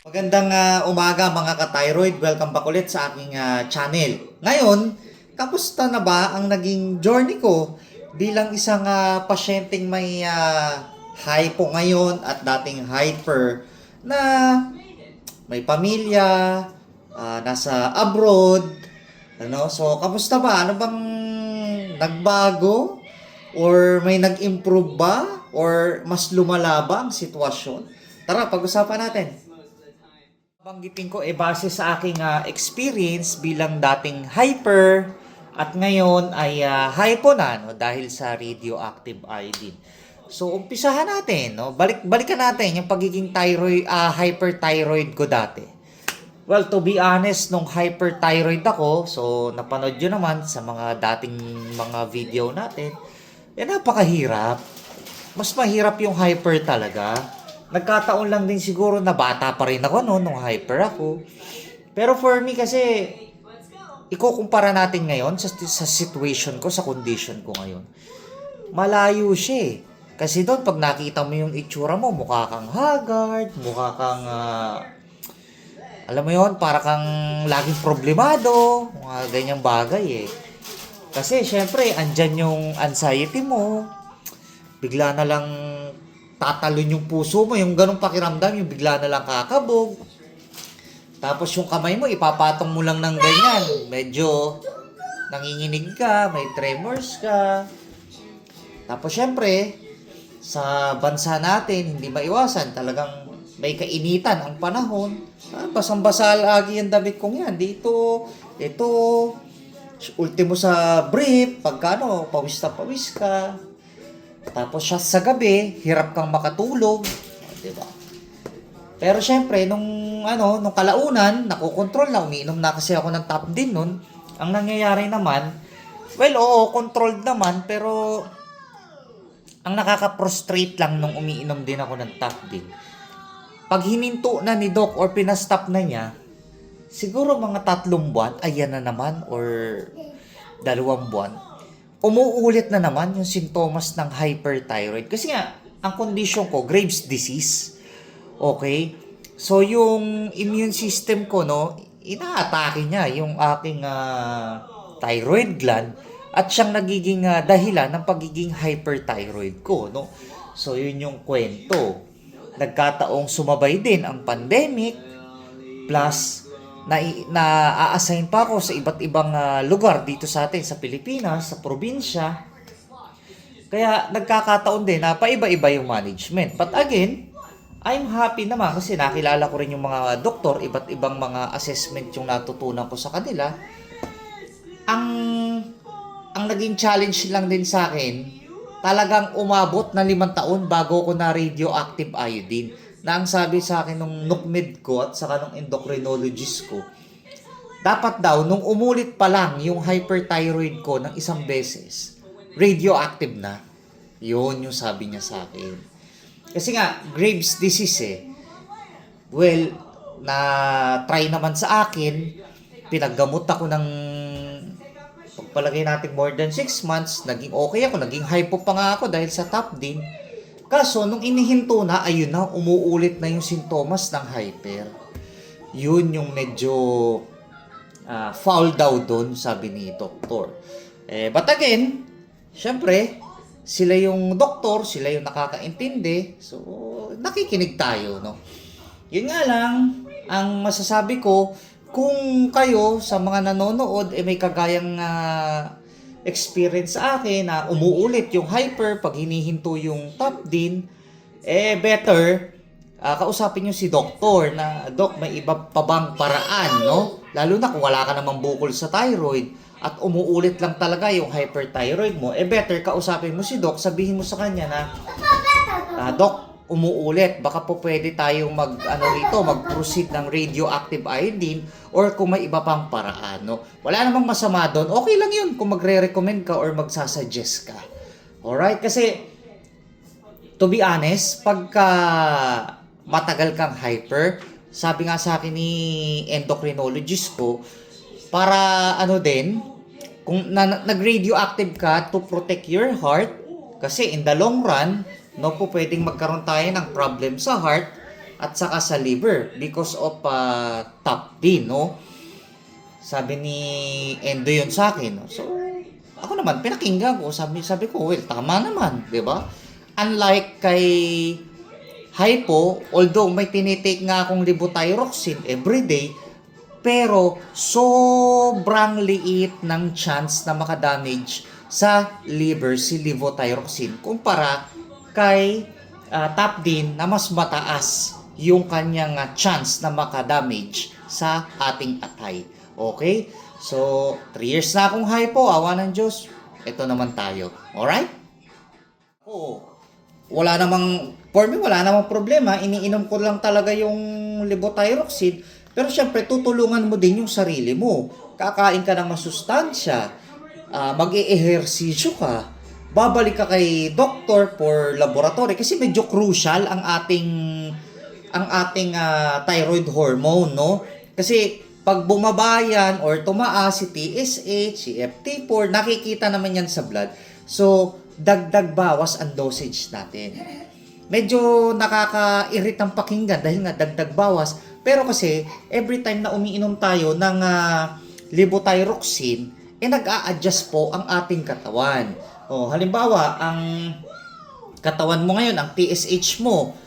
Magandang umaga mga ka-thyroid. Welcome back ulit sa aking channel. Ngayon, kamusta na ba ang naging journey ko bilang isang pasyenteng may hypo ngayon at dating hyper na may pamilya, nasa abroad, ano? So, kamusta ba? Ano bang nagbago? Or may nag-improve ba? Or mas lumala ba ang sitwasyon? Tara, pag-usapan natin. Banggitin ko base sa aking experience bilang dating hyper at ngayon ay hypo na no dahil sa radioactive iodine. So umpisahan natin no. Balikan natin yung pagiging thyroid hyperthyroid ko dati. Well, to be honest, nung hyperthyroid ako, so napanood nyo naman sa mga dating mga video natin, napakahirap. Mas mahirap yung hyper talaga. Nagkataon lang din siguro na bata pa rin ako noon nung hyper ako. Pero for me kasi, ikukumpara natin ngayon sa situation ko, sa condition ko ngayon. Malayo siya eh. Kasi doon, pag nakita mo yung itsura mo, mukha kang haggard, mukha kang, alam mo yon, para kang laging problemado, mga ganyang bagay eh. Kasi syempre, andyan yung anxiety mo, bigla na lang tatalon yung puso mo, yung ganong pakiramdam, yung bigla na lang kakabog. Tapos yung kamay mo, ipapatong mo lang ng ganyan. Medyo nanginginig ka, may tremors ka. Tapos syempre, sa bansa natin, hindi maiwasan, talagang may kainitan ang panahon. Basang-basa lagi yung damit kong yan. Dito, ito, ultimo sa brief, pagka pawis na pawis ka. Tapos siya sa gabi, hirap kang makatulog, di ba? Pero syempre nung kalaunan, nakokontrol na, umiinom na kasi ako ng Tapdin nun. Ang nangyayari naman, well, oo, controlled naman, pero ang nakaka-prostrate lang nung umiinom din ako ng Tapdin. Pag hininto na ni Doc or pinastop na niya, siguro mga 3 buwan, ayan na naman, or 2 buwan, umuulit na naman yung sintomas ng hyperthyroid. Kasi nga, ang condition ko, Graves' disease. Okay? So, yung immune system ko, inaatake niya yung aking thyroid gland at siyang nagiging dahilan ng pagiging hyperthyroid ko, no? So, yun yung kwento. Nagkataong sumabay din ang pandemic plus na-assign pa ako sa iba't ibang lugar dito sa atin sa Pilipinas, sa probinsya. Kaya nagkakataon din na paiba-iba yung management. But again, I'm happy naman kasi nakilala ko rin yung mga doktor, iba't ibang mga assessment yung natutunan ko sa kanila. Ang naging challenge lang din sa akin, talagang umabot na 5 taon bago ko na radioactive iodine. Na ang sabi sa akin nung NUCMED ko at saka nung endocrinologist ko, dapat daw, nung umulit pa lang yung hyperthyroid ko ng 1 beses, radioactive na. Yun yung sabi niya sa akin. Kasi nga, Graves' disease eh. Well, na-try naman sa akin, pinaggamot ako ng, pagpalagay natin more than 6 months, naging okay ako, naging hypo pa nga ako dahil sa Tapdin. Kaso, nung inihinto na, ayun na, umuulit na yung sintomas ng hyper. Yun yung medyo foul daw doon, sabi ni doktor. But again, syempre, sila yung doktor, sila yung nakakaintindi. So, nakikinig tayo, no? Yun nga lang, ang masasabi ko, kung kayo sa mga nanonood, may kagayang experience sa akin na umuulit yung hyper pag hinihinto yung Tapdin, better kausapin nyo si doktor na, Doc, may iba pa bang paraan, no? Lalo na kung wala ka namang bukol sa thyroid at umuulit lang talaga yung hyperthyroid mo, better kausapin mo si Doc, sabihin mo sa kanya na, Doc, umuulit, baka po pwede tayong mag-proceed ng radioactive iodine or kung may iba pang paraan, no? Wala namang masama doon. Okay lang yun kung magre-recommend ka or magsasuggest ka. Alright? Kasi, to be honest, pagka matagal kang hyper, sabi nga sa akin ni endocrinologist ko, para kung nag-radioactive ka to protect your heart, kasi in the long run, po pwedeng magkaroon tayo ng problem sa heart at saka sa liver because of top din, no? Sabi ni Endo yun sa akin. No? So, ako naman, pinakinggan ko. Sabi ko, well, tama naman, di ba? Unlike kay hypo, although may tinitake nga akong levothyroxine everyday, pero sobrang liit ng chance na makadamage sa liver si levothyroxine kumpara kay top din na mas mataas yung kanyang chance na makadamage sa ating atay. Okay? So, 3 years na akong hypo, awa ng Diyos. Ito naman tayo. Alright? Wala namang, for me, wala namang problema. Iniinom ko lang talaga yung levothyroxine. Pero syempre, tutulungan mo din yung sarili mo. Kakain ka ng masustansya. Mag-i-ehersisyo ka. Babalik ka kay doctor for laboratory. Kasi medyo crucial ang ating thyroid hormone, no? Kasi pag bumaba yan or tumaas si TSH, si FT4, nakikita naman yan sa blood. So, dagdag bawas ang dosage natin. Medyo nakaka-irritang pakinggan dahil nga dagdag bawas. Pero kasi, every time na umiinom tayo ng levothyroxine, nag-a-adjust po ang ating katawan. Halimbawa, ang katawan mo ngayon, ang TSH mo,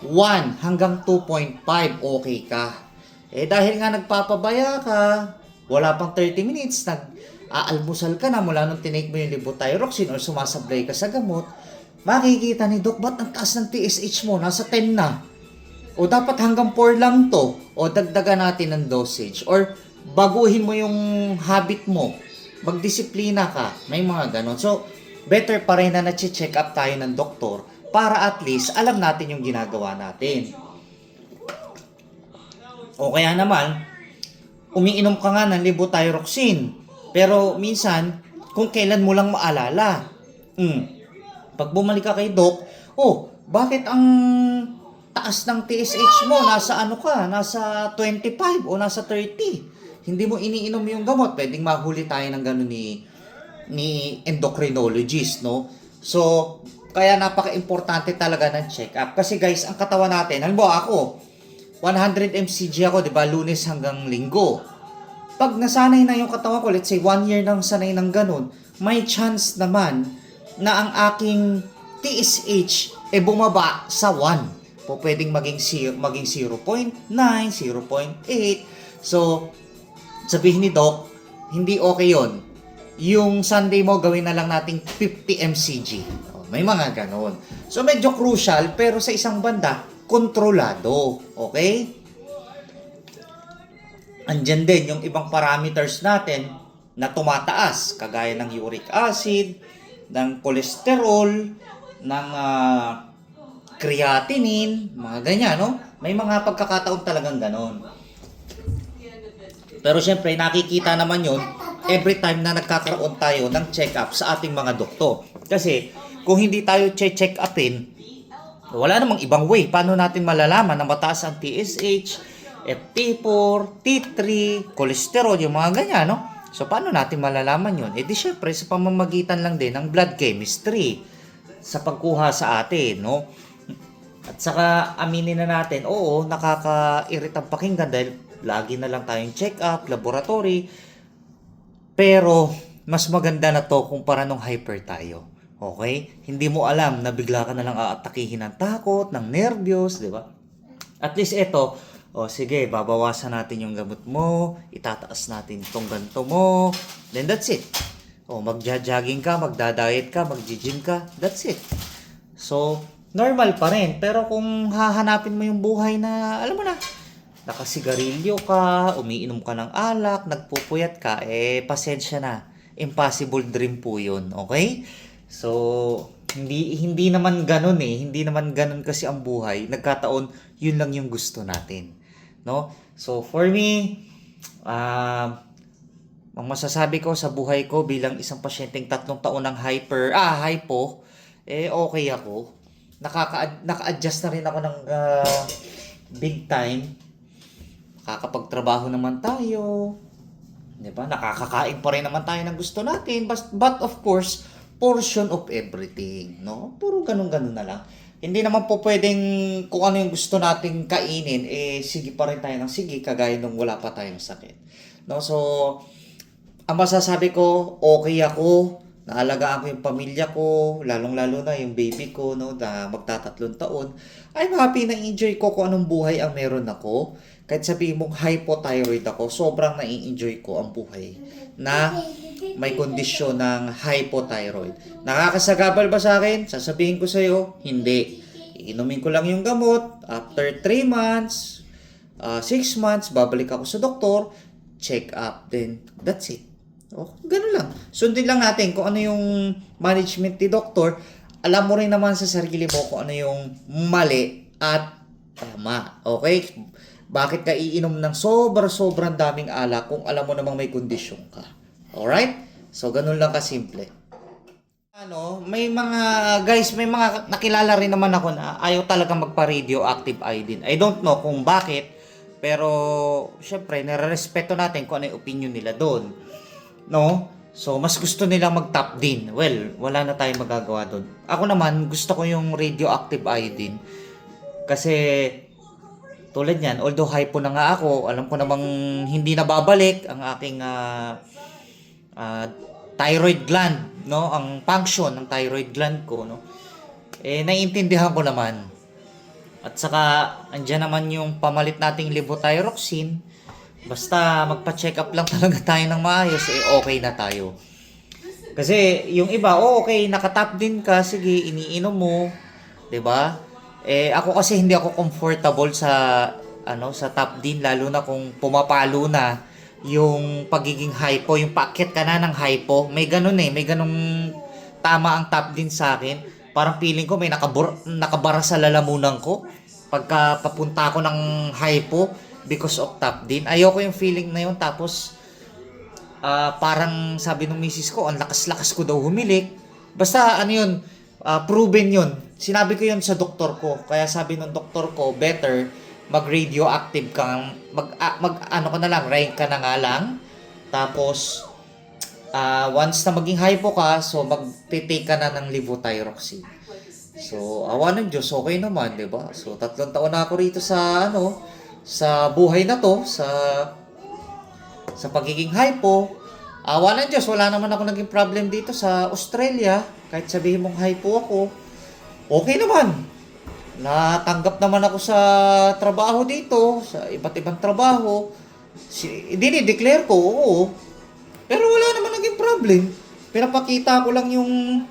1 hanggang 2.5, okay ka. Dahil nga nagpapabaya ka, wala pang 30 minutes, nag-aalmusal ka na mula nung tinake mo yung levothyroxine or sumasablay ka sa gamot, makikita ni Doc, ba't ang taas ng TSH mo? Nasa 10 na. O dapat hanggang 4 lang to. O dagdagan natin ng dosage. Or baguhin mo yung habit mo. Magdisiplina ka. May mga ganon. So, better pa rin na na-check up tayo ng doktor para at least alam natin yung ginagawa natin. O kaya naman, umiinom ka nga ng levothyroxine. Pero minsan, kung kailan mo lang maalala. Pag bumalik ka kay Doc, bakit ang taas ng TSH mo? Nasa ano ka? Nasa 25 o nasa 30? Hindi mo iniinom yung gamot. Pwedeng mahuli tayo ng gano'n ni endocrinologist, no? So, kaya napaka-importante talaga ng check-up. Kasi guys, ang katawan natin, halimbawa ako, 100 mcg ako, di ba? Lunes hanggang Linggo. Pag nasanay na yung katawan ko, let's say 1 year nang sanay ng ganun, may chance naman na ang aking TSH bumaba sa 1. Po pwedeng maging 0.9, 0.8. So, sabihin ni Doc, hindi okay yon. Yung Sunday mo, gawin na lang nating 50 mcg. May mga ganon. So, medyo crucial, pero sa isang banda, kontrolado. Okay? Andyan din yung ibang parameters natin na tumataas, kagaya ng uric acid, ng cholesterol, ng creatinine, mga ganyan, no? May mga pagkakataon talagang ganon. Pero syempre, nakikita naman yun every time na nagkakaroon tayo ng check-up sa ating mga doktor. Kasi, kung hindi tayo check upin, wala namang ibang way. Paano natin malalaman na mataas ang TSH, FT4, T3, cholesterol, yung mga ganyan, no? So, paano natin malalaman yun? Di syempre, sa pamamagitan lang din ng blood chemistry sa pagkuha sa atin, no? At saka, aminin na natin, oo, nakaka-irritang pakinggan dahil lagi na lang tayong check-up, laboratory. Pero, mas maganda na to kumpara nung hyper tayo. Okay? Hindi mo alam na bigla ka na lang aatakihin ng takot, ng nervyos, di ba? At least ito, sige, babawasan natin yung gamot mo, itataas natin itong ganito mo, then that's it. Magja-jogging ka, magda-diet ka, mag-gym ka, that's it. So, normal pa rin. Pero kung hahanapin mo yung buhay na, alam mo na, nakasigarilyo ka, umiinom ka ng alak, nagpupuyat ka, pasensya na. Impossible dream po yun, okay? So, hindi naman ganun Hindi naman ganun kasi ang buhay. Nagkataon, yun lang yung gusto natin. No? So, for me, ang masasabi ko sa buhay ko bilang isang pasyenteng 3 taon ng hypo, okay ako. Naka-adjust na rin ako ng big time. Nakakapagtrabaho naman tayo. Diba? Nakakakain pa rin naman tayo ng gusto natin. But of course, portion of everything, no? Puro ganun-ganun na lang. hindi naman po pwedeng kung ano yung gusto nating kainin, eh sige pa rin tayo ng sige, kagaya nung wala pa tayong sakit. No? So, ang masasabi ko, okay ako, naalagaan ko yung pamilya ko, lalong-lalo na yung baby ko, no, na magtatatlong taon. I'm happy na enjoy ko kung anong buhay ang meron ako. Kahit sabihin mong hypothyroid ako, sobrang nai-enjoy ko ang buhay na may kondisyon ng hypothyroid. Nakakasagabal ba sa akin? Sasabihin ko sa iyo, hindi. Iinumin ko lang yung gamot. After 3 months, 6 months, babalik ako sa doktor, check up, then that's it. Oh, ganun lang. Sundin lang natin kung ano yung management ni doktor. Alam mo rin naman sa sarili mo kung ano yung mali at tama. Okay? Bakit ka iinom ng sobrang daming alak kung alam mo namang may kondisyon ka? Alright? So, ganun lang kasimple. May mga guys, may mga nakilala rin naman ako na ayaw talaga magpa-radioactive iodine. I don't know kung bakit, pero syempre, nare-respeto natin kung ano yung opinion nila doon. No? So, mas gusto nila mag-top din. Well, wala na tayong magagawa doon. Ako naman, gusto ko yung radioactive iodine. Kasi, tulad yan, although hypo na nga ako, alam ko namang hindi na babalik ang aking thyroid gland, no? Ang function ng thyroid gland ko, no? Eh, naiintindihan ko naman. At saka, andyan naman yung pamalit nating levothyroxine. Basta magpa-check up lang talaga tayo ng maayos, eh okay na tayo. Kasi yung iba, okay, nakatap din ka, sige, iniinom mo, 'di ba? Eh ako kasi hindi ako comfortable sa sa top din, lalo na kung pumapalo na yung pagiging hypo, yung paakyat ka na ng hypo. May ganun may ganung tama ang top din sa akin. Parang feeling ko may nakabara sa lalamunan ko pagka papunta ako ng hypo because of top din. Ayoko yung feeling na yun. Tapos, parang sabi ng misis ko, ang lakas-lakas ko daw humilik. Basta, proven yun. Sinabi ko yun sa doktor ko. Kaya sabi ng doktor ko, better mag-radioactive ka. Rank ka na nga lang. Tapos, once na maging hypo ka, so mag-take ka na ng levothyroxine. So, awa ng Diyos, okay naman, di ba? So, 3 taon na ako rito sa buhay na to, sa pagiging hypo. Awa ng Diyos, wala naman ako naging problem dito sa Australia. Kahit sabihin mong hypo ako, okay naman. Natanggap naman ako sa trabaho dito, sa iba't ibang trabaho. Dinideclare ko, oo. Pero wala naman naging problem. Pinapakita ko lang yung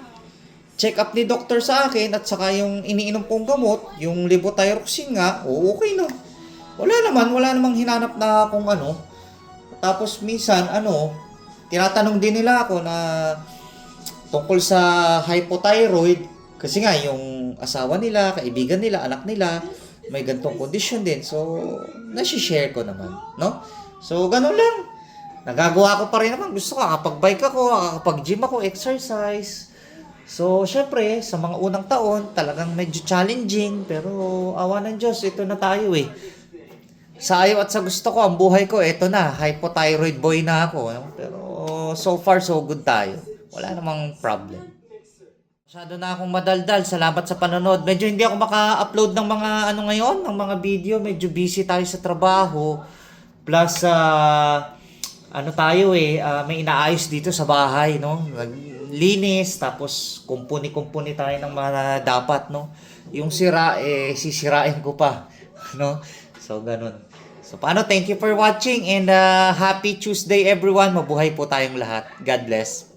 check-up ni doktor sa akin at saka yung iniinom kong gamot, yung levothyroxine nga, okay na. Wala namang hinanap na kung ano. Tapos minsan, tinatanong din nila ako na tungkol sa hypothyroid. Kasi nga, yung asawa nila, kaibigan nila, anak nila, may gantong kondisyon din. So, nasi-share ko naman, no? So, ganun lang. Nagagawa ko pa rin naman. Gusto ko, kapag-bike ako, kapag-gym ako, exercise. So, syempre, sa mga unang taon, talagang medyo challenging. Pero, awa ng Diyos, ito na tayo Sa ayaw at sa gusto ko, ang buhay ko, eto na, hypothyroid boy na ako. Pero so far, so good tayo. Wala namang problem. Masyado na akong madaldal. Salamat sa panonood. Medyo hindi ako maka-upload ng mga ngayon, ng mga video. Medyo busy tayo sa trabaho. Plus, may inaayos dito sa bahay, no? Naglinis, tapos kumpuni-kumpuni tayo ng mga dapat, no? Yung sira, sisirain ko pa, no? So, ganun. So, paano? Thank you for watching and happy Tuesday everyone. Mabuhay po tayong lahat. God bless.